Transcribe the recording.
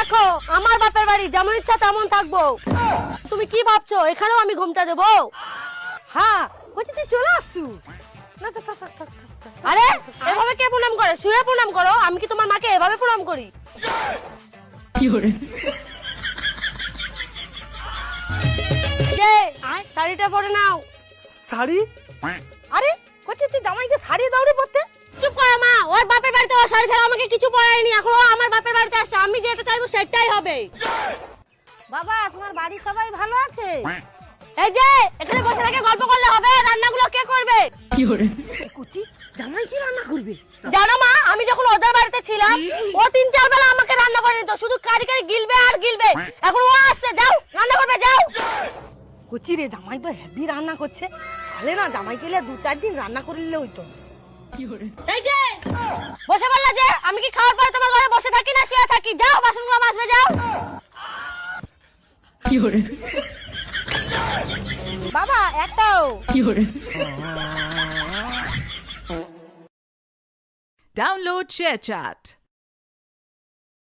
দেখো আমার বাপের বাড়ি, যেমন ইচ্ছা তেমন থাকবো। তুমি কি ভাবছো এখানেও আমি ঘুমটা দেবো? হ্যাঁ বলছি তুই চলে আসছু। না তো থাক, থাক, থাক, থাক, থাক। আরে এভাবে কে প্রণাম করে? শুয়ে প্রণাম করো। আমি কি তোমার মাকে এভাবে প্রণাম করি? যে শাড়িটা পরে নাও। শাড়ি? আরে বলছি তুই জামাইকে শাড়ি দৌড়ে পড়তে। চুপ করো মা, ওর বাপের বাড়িতে ও শাড়ি ছাড়া আমাকে কিছু পরায়নি, এখন ও আমার বাপের বাড়িতে আসছে, আমি যেটা চাইবো সেটাই হবে। বাবা তোমার বাড়ির সবাই ভালো আছে? এই যে এখানে বসে থেকে গল্প করলে হবে? রান্নাগুলো কে করবে? কুচি জামাই কি রান্না করবে? জানো মা, আমি যখন ওদের বাড়িতে ছিলাম ও 3-4 বেলা আমাকে রান্না করে দিত, শুধু কারি কারি গিলবে আর গিলবে। এখন ও আসছে, যাও রান্না করবে যাও। কুচি রে জামাই তো হেভি রান্না করছে, তাহলে না জামাই গেলে 2-4 দিন রান্না করে নিলে হইতো। এই যে বসে বললা যে আমি কি খাওয়ার পরে তোমার ঘরে বসে থাকি না শুয়ে থাকি? যাও বাসনগুলো মাজবে যাও। বাবা একটাও। Download ShareChat.